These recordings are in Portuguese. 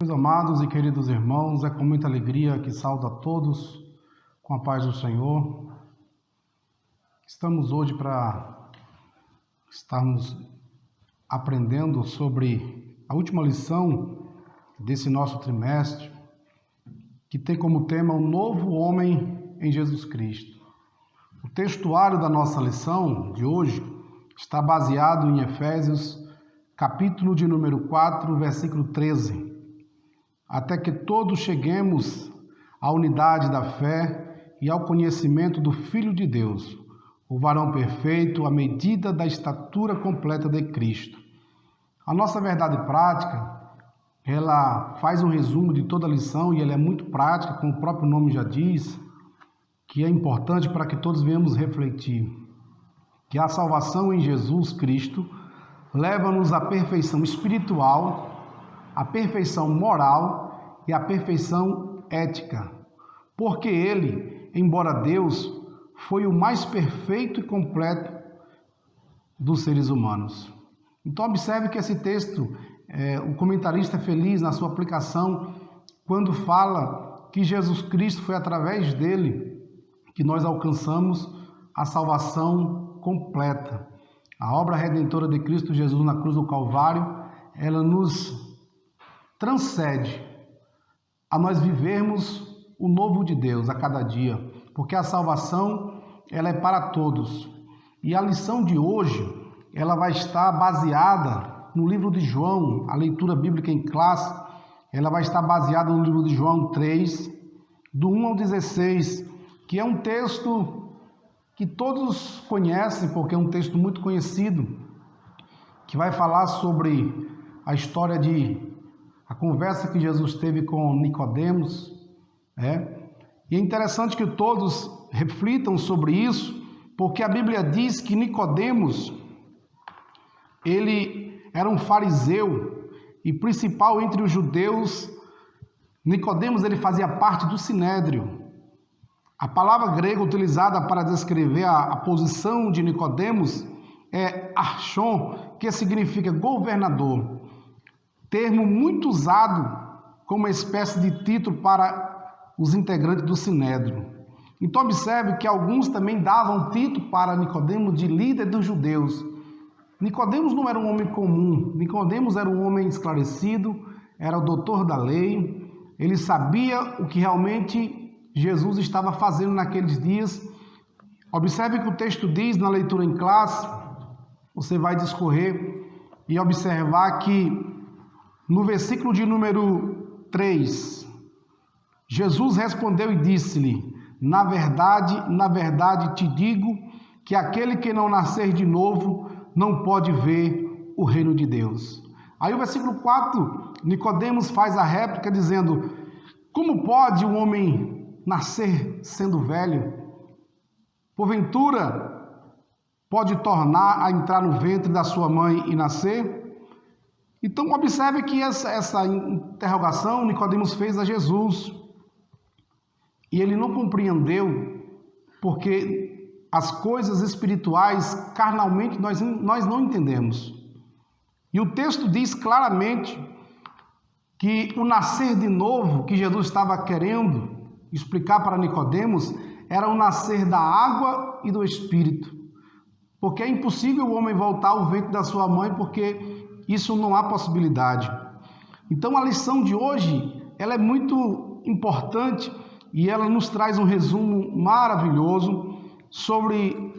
Meus amados e queridos irmãos, é com muita alegria que saúdo a todos com a paz do Senhor. Estamos hoje para estarmos aprendendo sobre a última lição desse nosso trimestre, que tem como tema o novo homem em Jesus Cristo. O textuário da nossa lição de hoje está baseado em Efésios, capítulo de número 4, versículo 13. Até que todos cheguemos à unidade da fé e ao conhecimento do Filho de Deus, o varão perfeito, à medida da estatura completa de Cristo. A nossa verdade prática, ela faz um resumo de toda a lição e ela é muito prática, como o próprio nome já diz, que é importante para que todos venhamos refletir, que a salvação em Jesus Cristo leva-nos à perfeição espiritual, à perfeição moral e à perfeição ética, porque ele, embora Deus, foi o mais perfeito e completo dos seres humanos. Então observe que esse texto, o comentarista é feliz na sua aplicação, quando fala que Jesus Cristo foi através dele que nós alcançamos a salvação completa. A obra redentora de Cristo Jesus na cruz do Calvário, ela nos transcende a nós vivermos o novo de Deus a cada dia, porque a salvação ela é para todos. E a lição de hoje, ela vai estar baseada no livro de João, a leitura bíblica em classe, ela vai estar baseada no livro de João 3, do 1 ao 16, que é um texto que todos conhecem, porque é um texto muito conhecido, que vai falar sobre a história a conversa que Jesus teve com Nicodemos, E é interessante que todos reflitam sobre isso, porque a Bíblia diz que Nicodemos, ele era um fariseu e principal entre os judeus. Nicodemos, ele fazia parte do Sinédrio. A palavra grega utilizada para descrever a posição de Nicodemos é archon, que significa governador, termo muito usado como uma espécie de título para os integrantes do Sinédrio. Então observe que alguns também davam título para Nicodemos de líder dos judeus. Nicodemos não era um homem comum, Nicodemos era um homem esclarecido, era o doutor da lei, ele sabia o que realmente Jesus estava fazendo naqueles dias. Observe que o texto diz na leitura em classe, você vai discorrer e observar que no versículo de número 3, Jesus respondeu e disse-lhe: na verdade te digo que aquele que não nascer de novo não pode ver o reino de Deus. Aí o versículo 4, Nicodemos faz a réplica dizendo: como pode um homem nascer sendo velho? Porventura pode tornar a entrar no ventre da sua mãe e nascer? Então observe que essa interrogação Nicodemos fez a Jesus. E ele não compreendeu, porque as coisas espirituais, carnalmente, nós não entendemos. E o texto diz claramente que o nascer de novo que Jesus estava querendo explicar para Nicodemos era o nascer da água e do Espírito. Porque é impossível o homem voltar ao ventre da sua mãe, porque isso não há possibilidade. Então a lição de hoje, ela é muito importante e ela nos traz um resumo maravilhoso sobre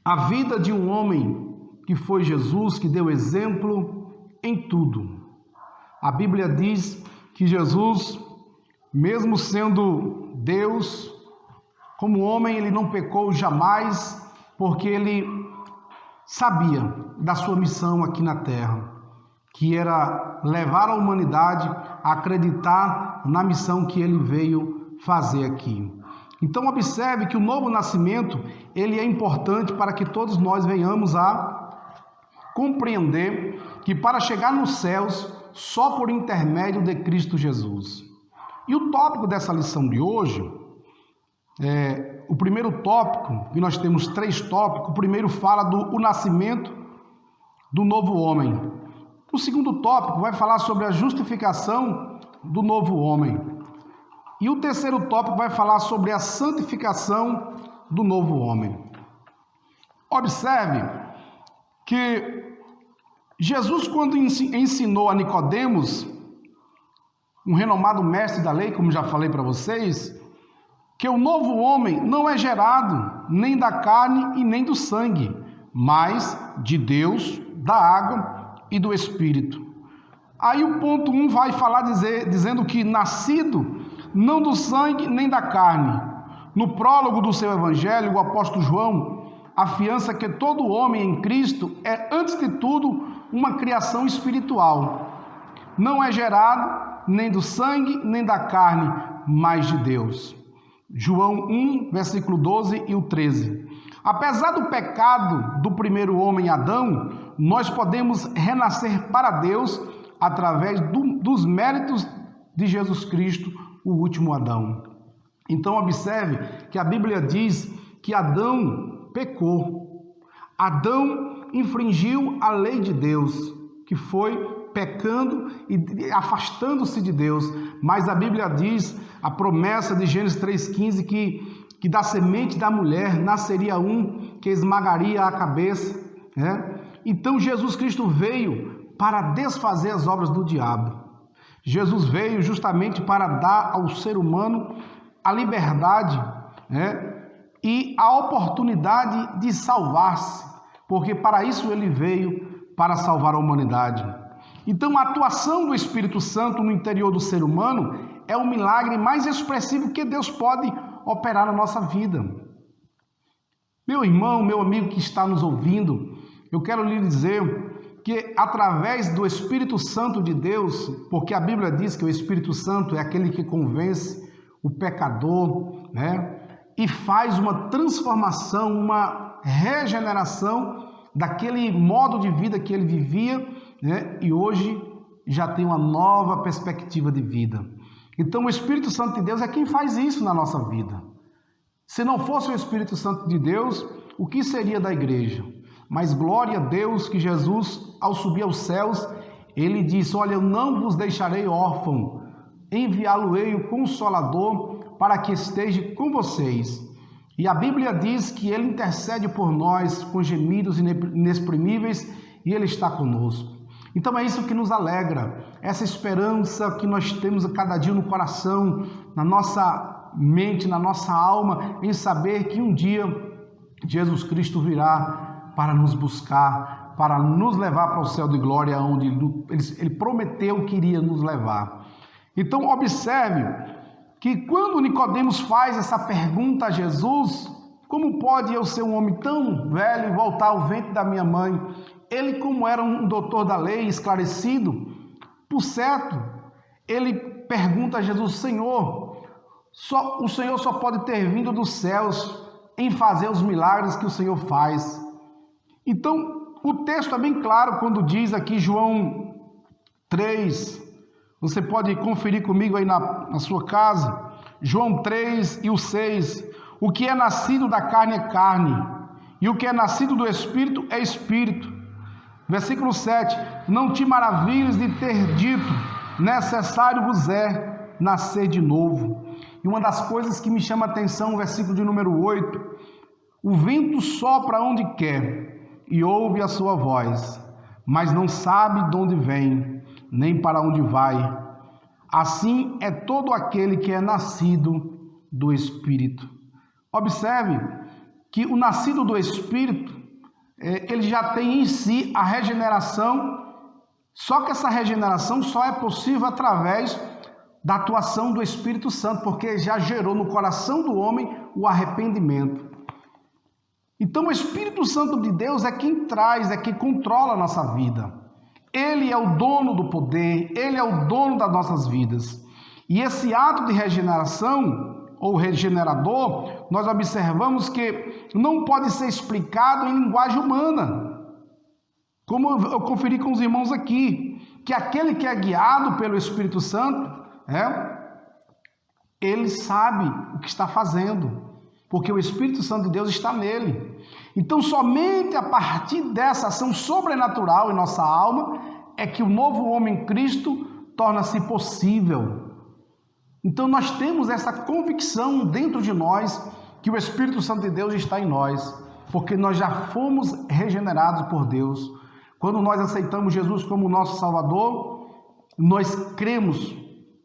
a vida de um homem que foi Jesus, que deu exemplo em tudo. A Bíblia diz que Jesus, mesmo sendo Deus, como homem, ele não pecou jamais, porque ele sabia da sua missão aqui na terra, que era levar a humanidade a acreditar na missão que ele veio fazer aqui. Então observe que o novo nascimento, ele é importante para que todos nós venhamos a compreender que para chegar nos céus, só por intermédio de Cristo Jesus. E o tópico dessa lição de hoje, o primeiro tópico, e nós temos 3 tópicos, o primeiro fala do nascimento do novo homem. O segundo tópico vai falar sobre a justificação do novo homem. E o terceiro tópico vai falar sobre a santificação do novo homem. Observe que Jesus, quando ensinou a Nicodemos, um renomado mestre da lei, como já falei para vocês, que o novo homem não é gerado nem da carne e nem do sangue, mas de Deus, da água e do Espírito. Aí o ponto 1 vai falar dizendo que nascido não do sangue nem da carne. No prólogo do seu evangelho, o apóstolo João afiança que todo homem em Cristo é, antes de tudo, uma criação espiritual. Não é gerado nem do sangue nem da carne, mas de Deus. João 1, versículo 12 e o 13. Apesar do pecado do primeiro homem Adão, nós podemos renascer para Deus através dos méritos de Jesus Cristo, o último Adão. Então observe que a Bíblia diz que Adão pecou. Adão infringiu a lei de Deus, que foi pecando e afastando-se de Deus. Mas a Bíblia diz, a promessa de Gênesis 3,15, que da semente da mulher nasceria um que esmagaria a cabeça, né? Então Jesus Cristo veio para desfazer as obras do diabo. Jesus veio justamente para dar ao ser humano a liberdade, né? E a oportunidade de salvar-se, porque para isso ele veio, para salvar a humanidade. Então a atuação do Espírito Santo no interior do ser humano é o milagre mais expressivo que Deus pode operar na nossa vida. Meu irmão, meu amigo que está nos ouvindo, eu quero lhe dizer que através do Espírito Santo de Deus, porque a Bíblia diz que o Espírito Santo é aquele que convence o pecador, né? E faz uma transformação, uma regeneração daquele modo de vida que ele vivia, né? E hoje já tem uma nova perspectiva de vida. Então o Espírito Santo de Deus é quem faz isso na nossa vida. Se não fosse o Espírito Santo de Deus, o que seria da igreja? Mas glória a Deus que Jesus, ao subir aos céus, ele disse: olha, eu não vos deixarei órfão, enviá-lo-ei o Consolador para que esteja com vocês. E a Bíblia diz que ele intercede por nós com gemidos inexprimíveis e ele está conosco. Então é isso que nos alegra, essa esperança que nós temos a cada dia no coração, na nossa mente, na nossa alma, em saber que um dia Jesus Cristo virá para nos buscar, para nos levar para o céu de glória, onde ele prometeu que iria nos levar. Então observe que quando Nicodemos faz essa pergunta a Jesus, como pode eu ser um homem tão velho e voltar ao ventre da minha mãe? Ele, como era um doutor da lei, esclarecido, por certo, ele pergunta a Jesus: Senhor, o Senhor só pode ter vindo dos céus em fazer os milagres que o Senhor faz. Então, o texto é bem claro quando diz aqui, João 3, você pode conferir comigo aí na sua casa, João 3 e o 6, o que é nascido da carne é carne, e o que é nascido do Espírito é Espírito. Versículo 7, não te maravilhes de ter dito, necessário vos é nascer de novo. E uma das coisas que me chama a atenção, o versículo de número 8, o vento sopra onde quer, e ouve a sua voz, mas não sabe de onde vem, nem para onde vai. Assim é todo aquele que é nascido do Espírito. Observe que o nascido do Espírito, ele já tem em si a regeneração, só que essa regeneração só é possível através da atuação do Espírito Santo, porque já gerou no coração do homem o arrependimento. Então o Espírito Santo de Deus é quem traz, é quem controla a nossa vida. Ele é o dono do poder, ele é o dono das nossas vidas. E esse ato de regeneração, ou regenerador, nós observamos que não pode ser explicado em linguagem humana. Como eu conferi com os irmãos aqui, que aquele que é guiado pelo Espírito Santo, ele sabe o que está fazendo, porque o Espírito Santo de Deus está nele. Então, somente a partir dessa ação sobrenatural em nossa alma é que o novo homem em Cristo torna-se possível. Então nós temos essa convicção dentro de nós que o Espírito Santo de Deus está em nós, porque nós já fomos regenerados por Deus. Quando nós aceitamos Jesus como nosso Salvador, nós cremos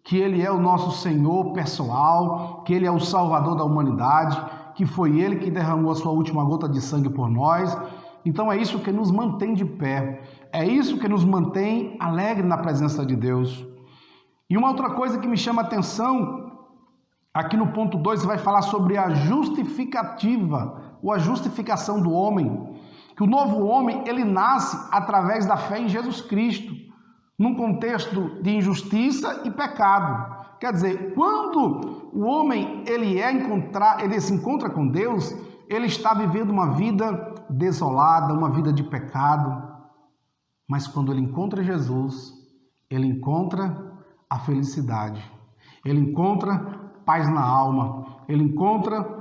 que Ele é o nosso Senhor pessoal, que Ele é o Salvador da humanidade, que foi Ele que derramou a sua última gota de sangue por nós. Então é isso que nos mantém de pé, é isso que nos mantém alegre na presença de Deus. E uma outra coisa que me chama a atenção, aqui no ponto 2, você vai falar sobre a justificativa, ou a justificação do homem, que o novo homem, ele nasce através da fé em Jesus Cristo, num contexto de injustiça e pecado. Quer dizer, quando o homem ele se encontra com Deus, ele está vivendo uma vida desolada, uma vida de pecado. Mas quando ele encontra Jesus, ele encontra a felicidade, ele encontra paz na alma, ele encontra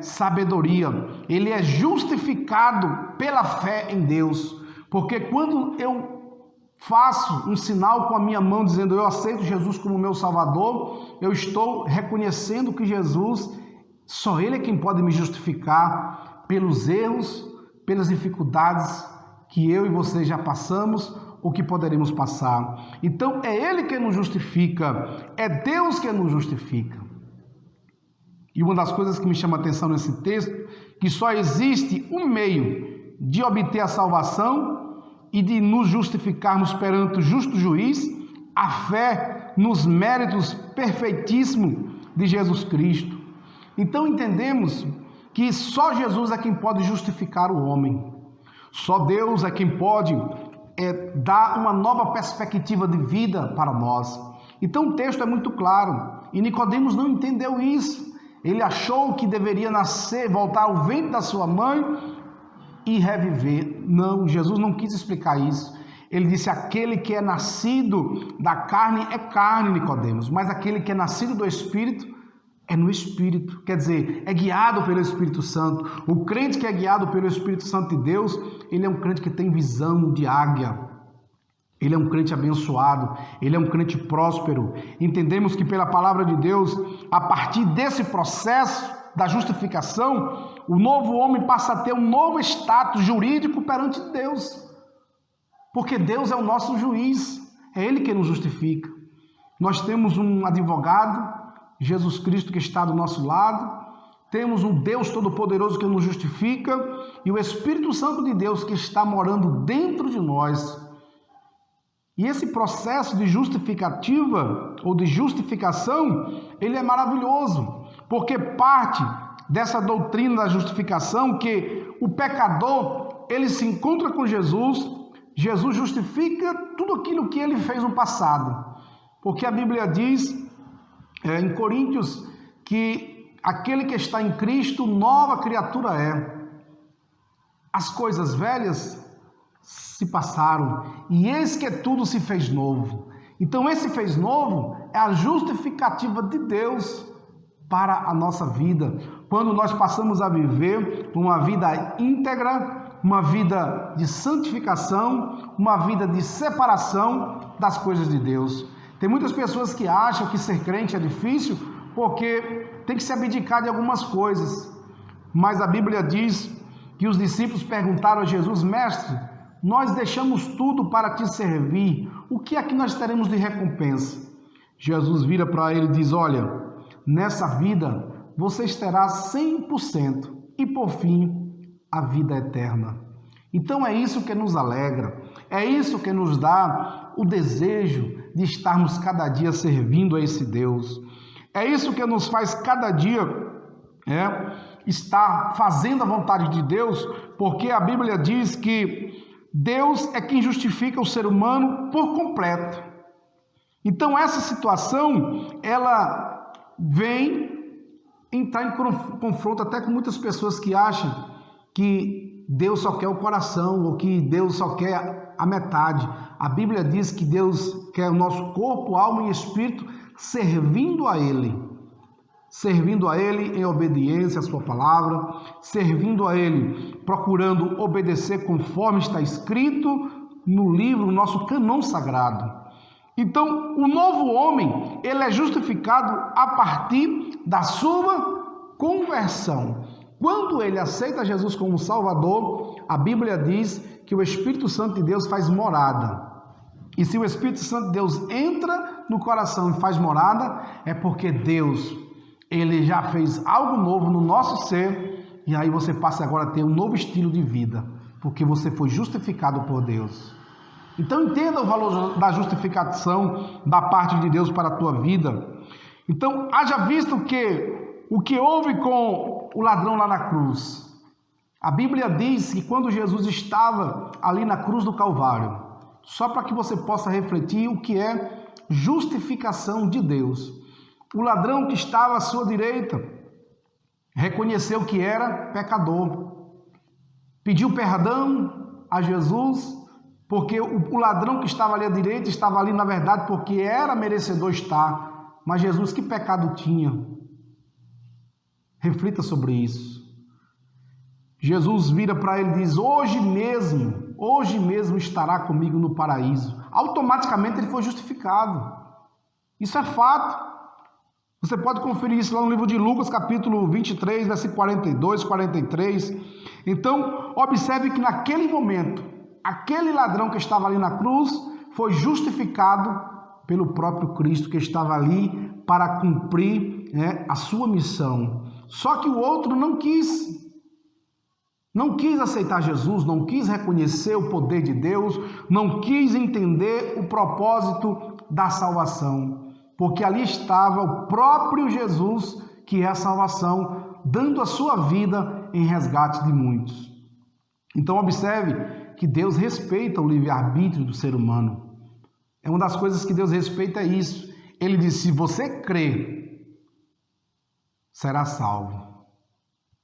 sabedoria, ele é justificado pela fé em Deus, porque quando eu faço um sinal com a minha mão dizendo eu aceito Jesus como meu Salvador, eu estou reconhecendo que Jesus, só Ele é quem pode me justificar pelos erros, pelas dificuldades que eu e você já passamos ou que poderemos passar. Então é Ele que nos justifica, é Deus que nos justifica. E uma das coisas que me chama a atenção nesse texto, que só existe um meio de obter a salvação e de nos justificarmos perante o justo juiz, a fé nos méritos perfeitíssimos de Jesus Cristo. Então entendemos que só Jesus é quem pode justificar o homem. Só Deus é quem pode dar uma nova perspectiva de vida para nós. Então o texto é muito claro, e Nicodemos não entendeu isso. Ele achou que deveria nascer, voltar ao ventre da sua mãe e reviver. Não, Jesus não quis explicar isso. Ele disse, aquele que é nascido da carne é carne, Nicodemos, mas aquele que é nascido do Espírito é no Espírito. Quer dizer, é guiado pelo Espírito Santo. O crente que é guiado pelo Espírito Santo de Deus, ele é um crente que tem visão de águia. Ele é um crente abençoado, ele é um crente próspero. Entendemos que pela palavra de Deus, a partir desse processo da justificação, o novo homem passa a ter um novo status jurídico perante Deus. Porque Deus é o nosso juiz, é Ele que nos justifica. Nós temos um advogado, Jesus Cristo, que está do nosso lado. Temos um Deus Todo-Poderoso que nos justifica e o Espírito Santo de Deus que está morando dentro de nós. E esse processo de justificativa ou de justificação, ele é maravilhoso, porque parte dessa doutrina da justificação que o pecador, ele se encontra com Jesus, Jesus justifica tudo aquilo que ele fez no passado. Porque a Bíblia diz em Coríntios que aquele que está em Cristo, nova criatura é. As coisas velhas se passaram, e eis que tudo se fez novo. Então esse fez novo é a justificativa de Deus para a nossa vida, quando nós passamos a viver uma vida íntegra, uma vida de santificação, uma vida de separação das coisas de Deus. Tem muitas pessoas que acham que ser crente é difícil porque tem que se abdicar de algumas coisas, mas a Bíblia diz que os discípulos perguntaram a Jesus, mestre, nós deixamos tudo para te servir, o que é que nós teremos de recompensa? Jesus vira para ele e diz, olha, nessa vida vocês terão 100% e por fim a vida eterna. Então é isso que nos alegra, é isso que nos dá o desejo de estarmos cada dia servindo a esse Deus. É isso que nos faz cada dia estar fazendo a vontade de Deus, porque a Bíblia diz que Deus é quem justifica o ser humano por completo. Então essa situação, ela vem entrar em confronto até com muitas pessoas que acham que Deus só quer o coração, ou que Deus só quer a metade. A Bíblia diz que Deus quer o nosso corpo, alma e espírito servindo a Ele. Servindo a Ele em obediência à sua palavra, servindo a Ele procurando obedecer conforme está escrito, no livro, no nosso cânon sagrado. Então, o novo homem, ele é justificado a partir da sua conversão. Quando ele aceita Jesus como Salvador, a Bíblia diz que o Espírito Santo de Deus faz morada. E se o Espírito Santo de Deus entra no coração e faz morada, é porque Deus, ele já fez algo novo no nosso ser, e aí você passa agora a ter um novo estilo de vida, porque você foi justificado por Deus. Então entenda o valor da justificação da parte de Deus para a tua vida. Então, haja visto que o que houve com o ladrão lá na cruz. A Bíblia diz que quando Jesus estava ali na cruz do Calvário, só para que você possa refletir o que é justificação de Deus. O ladrão que estava à sua direita reconheceu que era pecador, pediu perdão a Jesus, porque o ladrão que estava ali à direita estava ali, na verdade, porque era merecedor estar. Mas Jesus, que pecado tinha? Reflita sobre isso. Jesus vira para ele e diz: hoje mesmo estará comigo no paraíso. Automaticamente ele foi justificado. Isso é fato. Você pode conferir isso lá no livro de Lucas, capítulo 23, versículo 42, 43. Então, observe que naquele momento, aquele ladrão que estava ali na cruz foi justificado pelo próprio Cristo, que estava ali para cumprir a sua missão. Só que o outro não quis aceitar Jesus, não quis reconhecer o poder de Deus, não quis entender o propósito da salvação, porque ali estava o próprio Jesus, que é a salvação, dando a sua vida em resgate de muitos. Então observe que Deus respeita o livre-arbítrio do ser humano. É uma das coisas que Deus respeita, é isso. Ele diz: se você crê, será salvo.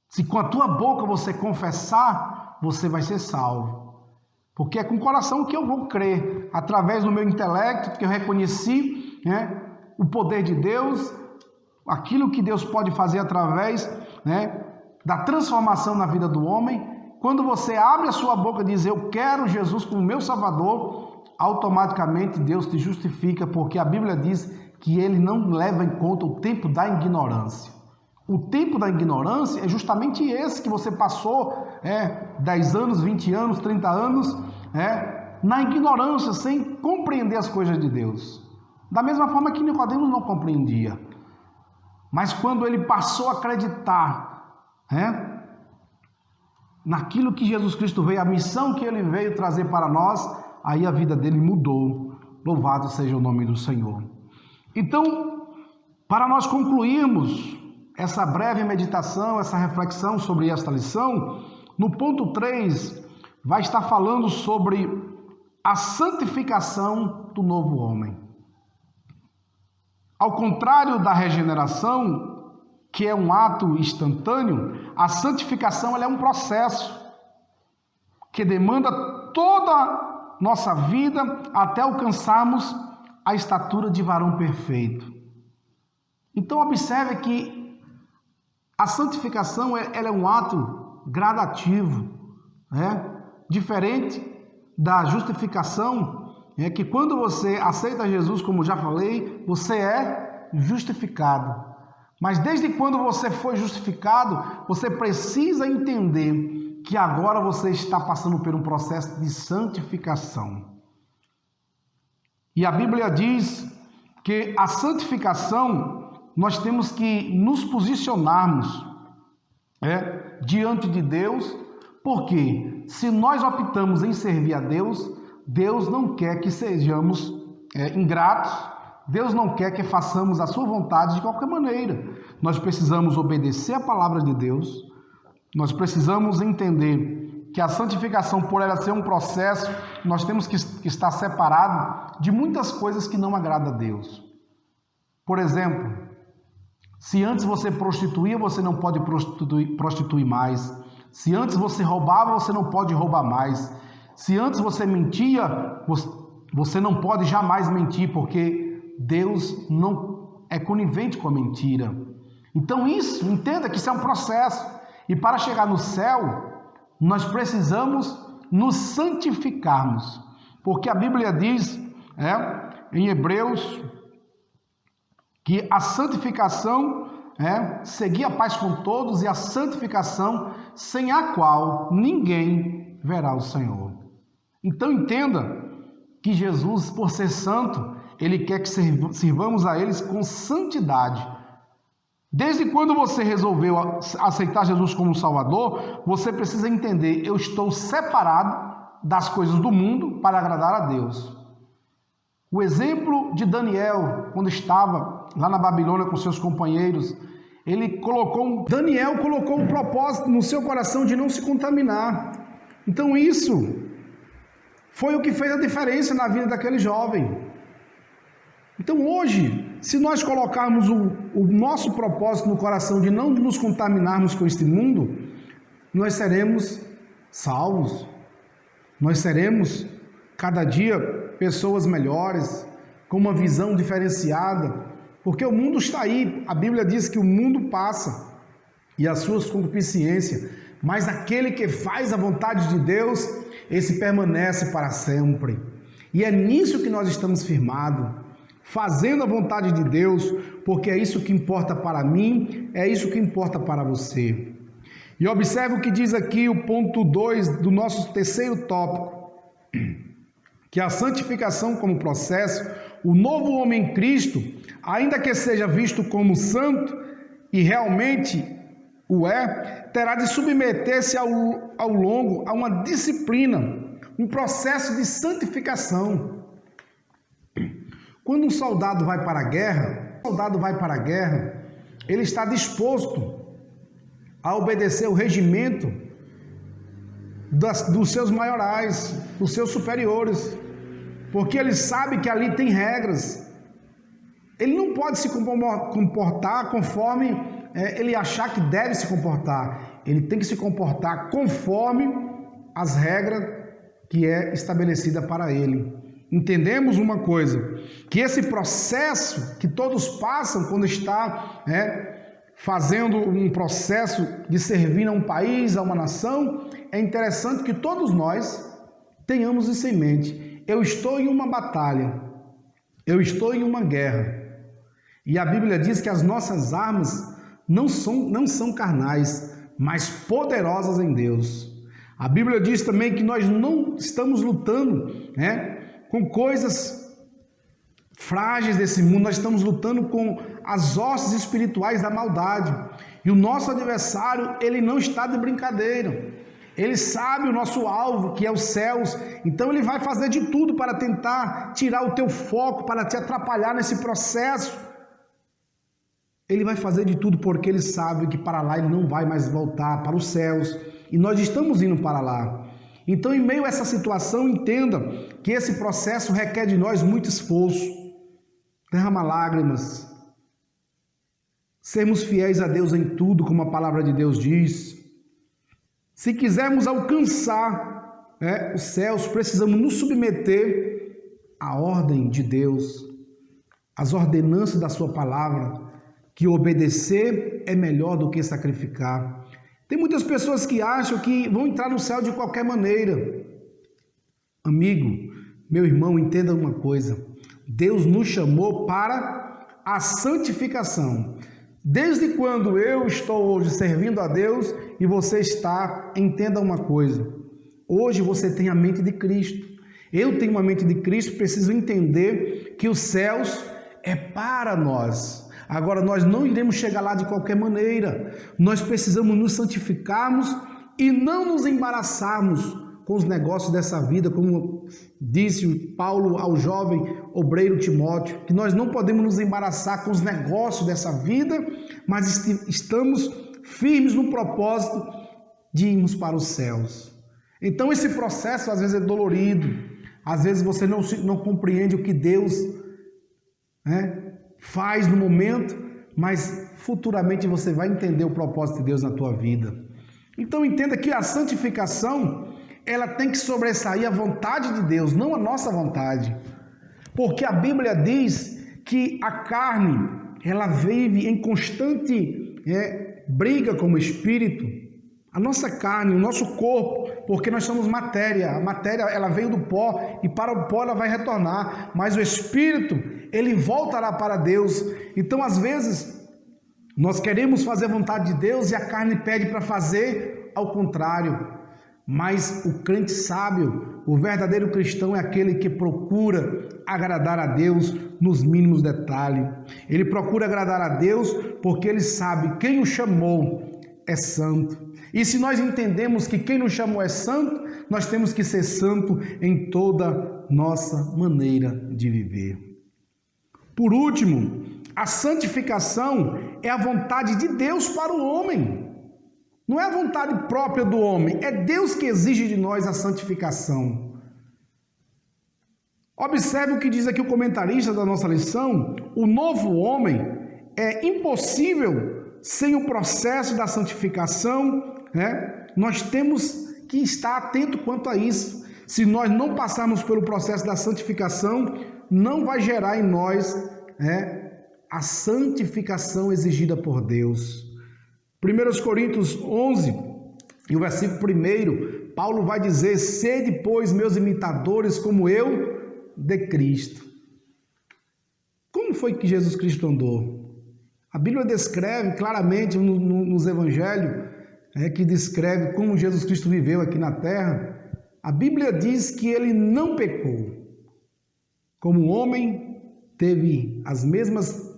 Se com a tua boca você confessar, você vai ser salvo. Porque é com o coração que eu vou crer, através do meu intelecto, que eu reconheci o poder de Deus, aquilo que Deus pode fazer através da transformação na vida do homem. Quando você abre a sua boca e diz: eu quero Jesus como meu Salvador, automaticamente Deus te justifica, porque a Bíblia diz que ele não leva em conta o tempo da ignorância. O tempo da ignorância é justamente esse que você passou 10 anos, 20 anos, 30 anos, na ignorância, sem compreender as coisas de Deus. Da mesma forma que Nicodemos não compreendia. Mas quando ele passou a acreditar naquilo que Jesus Cristo veio, a missão que ele veio trazer para nós, aí a vida dele mudou. Louvado seja o nome do Senhor. Então, para nós concluirmos essa breve meditação, essa reflexão sobre esta lição, no ponto 3, vai estar falando sobre a santificação do novo homem. Ao contrário da regeneração, que é um ato instantâneo, a santificação ela é um processo que demanda toda a nossa vida até alcançarmos a estatura de varão perfeito. Então observe que a santificação ela é um ato gradativo, diferente da justificação, que quando você aceita Jesus, como já falei, você é justificado. Mas desde quando você foi justificado, você precisa entender que agora você está passando por um processo de santificação. E a Bíblia diz que a santificação, nós temos que nos posicionarmos diante de Deus, porque se nós optamos em servir a Deus, Deus não quer que sejamos ingratos, Deus não quer que façamos a sua vontade de qualquer maneira. Nós precisamos obedecer a palavra de Deus, nós precisamos entender que a santificação, por ela ser um processo, nós temos que estar separado de muitas coisas que não agradam a Deus. Por exemplo, se antes você prostituía, você não pode prostituir mais. Se antes você roubava, você não pode roubar mais. Se antes você mentia, você não pode jamais mentir, porque Deus não é conivente com a mentira. Então entenda que isso é um processo. E para chegar no céu, nós precisamos nos santificarmos. Porque a Bíblia diz, em Hebreus, que a santificação seguir a paz com todos, e a santificação sem a qual ninguém verá o Senhor. Então entenda que Jesus, por ser santo, Ele quer que sirvamos a Ele com santidade. Desde quando você resolveu aceitar Jesus como Salvador, você precisa entender: eu estou separado das coisas do mundo para agradar a Deus. O exemplo de Daniel, quando estava lá na Babilônia com seus companheiros, Daniel colocou um propósito no seu coração de não se contaminar. Então isso foi o que fez a diferença na vida daquele jovem. Então hoje, se nós colocarmos o nosso propósito no coração de não nos contaminarmos com este mundo, nós seremos salvos. Nós seremos cada dia pessoas melhores, com uma visão diferenciada, porque o mundo está aí. A Bíblia diz que o mundo passa e as suas concupiscências, mas aquele que faz a vontade de Deus, esse permanece para sempre. E é nisso que nós estamos firmados, fazendo a vontade de Deus, porque é isso que importa para mim, é isso que importa para você. E observe o que diz aqui o ponto 2 do nosso terceiro tópico, que a santificação como processo, o novo homem em Cristo, ainda que seja visto como santo, e realmente o terá de submeter-se ao longo a uma disciplina, um processo de santificação. Quando um soldado vai para a guerra, ele está disposto a obedecer o regimento dos seus maiorais, dos seus superiores, porque ele sabe que ali tem regras. Ele não pode se comportar conforme ele achar que deve se comportar. Ele tem que se comportar conforme as regras que é estabelecida para ele. Entendemos uma coisa, que esse processo que todos passam quando está fazendo um processo de servir a um país, a uma nação, é interessante que todos nós tenhamos isso em mente. Eu estou em uma batalha, eu estou em uma guerra, e a Bíblia diz que as nossas armas não são carnais, mas poderosas em Deus. A Bíblia diz também que nós não estamos lutando com coisas frágeis desse mundo, nós estamos lutando com as hostes espirituais da maldade. E o nosso adversário, ele não está de brincadeira. Ele sabe o nosso alvo, que é os céus. Então ele vai fazer de tudo para tentar tirar o teu foco, para te atrapalhar nesse processo. Ele vai fazer de tudo porque ele sabe que para lá ele não vai mais voltar, para os céus. E nós estamos indo para lá. Então, em meio a essa situação, entenda que esse processo requer de nós muito esforço, derramar lágrimas, sermos fiéis a Deus em tudo, como a palavra de Deus diz. Se quisermos alcançar os céus, precisamos nos submeter à ordem de Deus, às ordenanças da sua palavra, que obedecer é melhor do que sacrificar. Tem muitas pessoas que acham que vão entrar no céu de qualquer maneira. Amigo, meu irmão, entenda uma coisa. Deus nos chamou para a santificação. Desde quando eu estou hoje servindo a Deus e você está, entenda uma coisa. Hoje você tem a mente de Cristo. Eu tenho uma mente de Cristo, preciso entender que os céus é para nós. Agora, nós não iremos chegar lá de qualquer maneira. Nós precisamos nos santificarmos e não nos embaraçarmos com os negócios dessa vida, como disse Paulo ao jovem obreiro Timóteo, que nós não podemos nos embaraçar com os negócios dessa vida, mas estamos firmes no propósito de irmos para os céus. Então, esse processo às vezes é dolorido, às vezes você não compreende o que Deus faz no momento, mas futuramente você vai entender o propósito de Deus na tua vida. Então entenda que a santificação, ela tem que sobressair a vontade de Deus, não a nossa vontade. Porque a Bíblia diz que a carne, ela vive em constante briga com o Espírito, A nossa carne, o nosso corpo, porque nós somos matéria. A matéria, ela veio do pó e para o pó ela vai retornar. Mas o espírito, ele voltará para Deus. Então, às vezes, nós queremos fazer a vontade de Deus e a carne pede para fazer ao contrário. Mas o crente sábio, o verdadeiro cristão é aquele que procura agradar a Deus nos mínimos detalhes. Ele procura agradar a Deus porque ele sabe quem o chamou é santo. E se nós entendemos que quem nos chamou é santo, nós temos que ser santo em toda nossa maneira de viver. Por último, a santificação é a vontade de Deus para o homem. Não é a vontade própria do homem, é Deus que exige de nós a santificação. Observe o que diz aqui o comentarista da nossa lição: o novo homem é impossível sem o processo da santificação, né? Nós temos que estar atento quanto a isso. Se nós não passarmos pelo processo da santificação, não vai gerar em nós, a santificação exigida por Deus. 1 Coríntios 11, e o versículo 1, Paulo vai dizer: sede, pois, meus imitadores, como eu de Cristo. Como foi que Jesus Cristo andou? A Bíblia descreve claramente nos evangelhos, que descreve como Jesus Cristo viveu aqui na terra. A Bíblia diz que ele não pecou. Como homem, teve as mesmas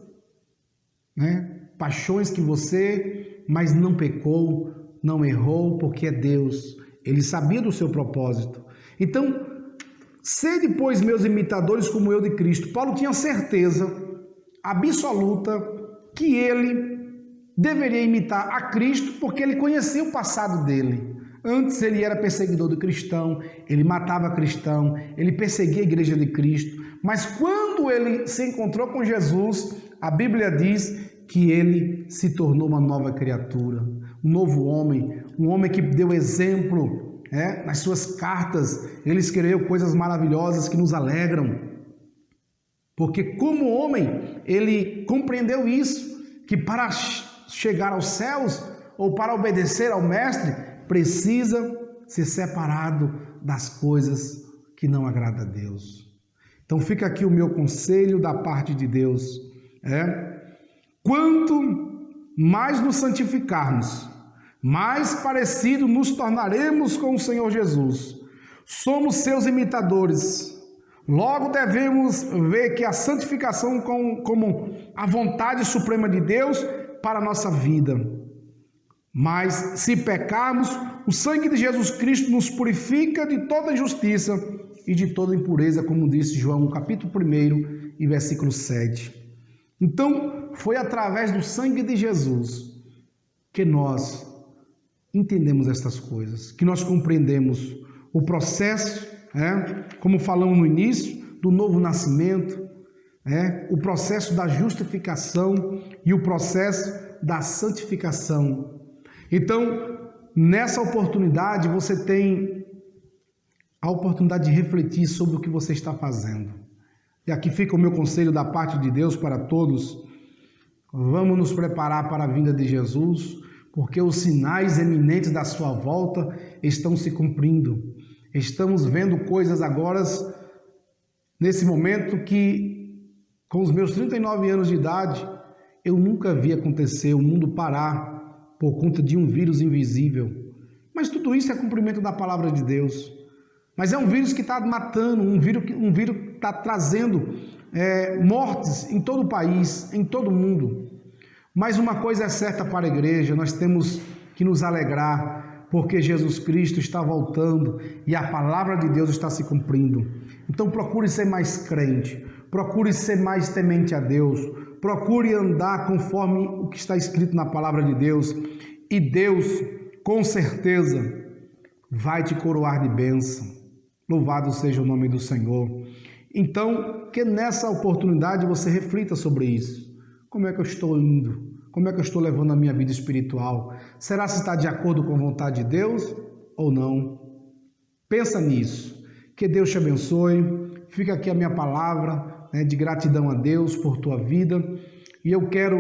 paixões que você, mas não pecou, não errou, porque é Deus. Ele sabia do seu propósito. Então, sede, pois, meus imitadores, como eu de Cristo. Paulo tinha certeza absoluta que ele deveria imitar a Cristo, porque ele conhecia o passado dele. Antes ele era perseguidor do cristão, ele matava cristão, ele perseguia a igreja de Cristo. Mas quando ele se encontrou com Jesus, a Bíblia diz que ele se tornou uma nova criatura, um novo homem, um homem que deu exemplo, nas suas cartas. Ele escreveu coisas maravilhosas que nos alegram, porque como homem, ele compreendeu isso, que para chegar aos céus, ou para obedecer ao Mestre, precisa ser separado das coisas que não agradam a Deus. Então fica aqui o meu conselho da parte de Deus, quanto mais nos santificarmos, mais parecido nos tornaremos com o Senhor Jesus. Somos seus imitadores. Logo devemos ver que a santificação como a vontade suprema de Deus para a nossa vida. Mas se pecarmos, o sangue de Jesus Cristo nos purifica de toda injustiça e de toda impureza, como disse João, capítulo 1 e versículo 7. Então, foi através do sangue de Jesus que nós entendemos estas coisas, que nós compreendemos o processo, como falamos no início, do novo nascimento, o processo da justificação e o processo da santificação. Então, nessa oportunidade, você tem a oportunidade de refletir sobre o que você está fazendo. E aqui fica o meu conselho da parte de Deus para todos. Vamos nos preparar para a vinda de Jesus, porque os sinais eminentes da sua volta estão se cumprindo. Estamos vendo coisas agora, nesse momento, que com os meus 39 anos de idade, eu nunca vi acontecer, o mundo parar por conta de um vírus invisível. Mas tudo isso é cumprimento da palavra de Deus. Mas é um vírus que está matando, um vírus que está trazendo mortes em todo o país, em todo o mundo. Mas uma coisa é certa para a igreja, nós temos que nos alegrar, porque Jesus Cristo está voltando e a palavra de Deus está se cumprindo. Então procure ser mais crente, procure ser mais temente a Deus, procure andar conforme o que está escrito na palavra de Deus, e Deus, com certeza, vai te coroar de bênção. Louvado seja o nome do Senhor. Então, que nessa oportunidade você reflita sobre isso. Como é que eu estou indo? Como é que eu estou levando a minha vida espiritual? Será se está de acordo com a vontade de Deus ou não? Pensa nisso. Que Deus te abençoe. Fica aqui a minha palavra de gratidão a Deus por tua vida. E eu quero,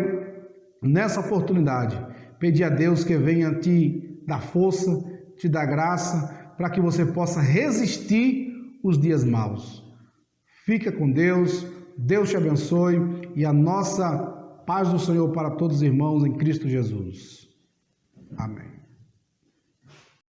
nessa oportunidade, pedir a Deus que venha te dá força, te dá graça, para que você possa resistir os dias maus. Fica com Deus, Deus te abençoe e a nossa paz do Senhor para todos os irmãos em Cristo Jesus. Amém.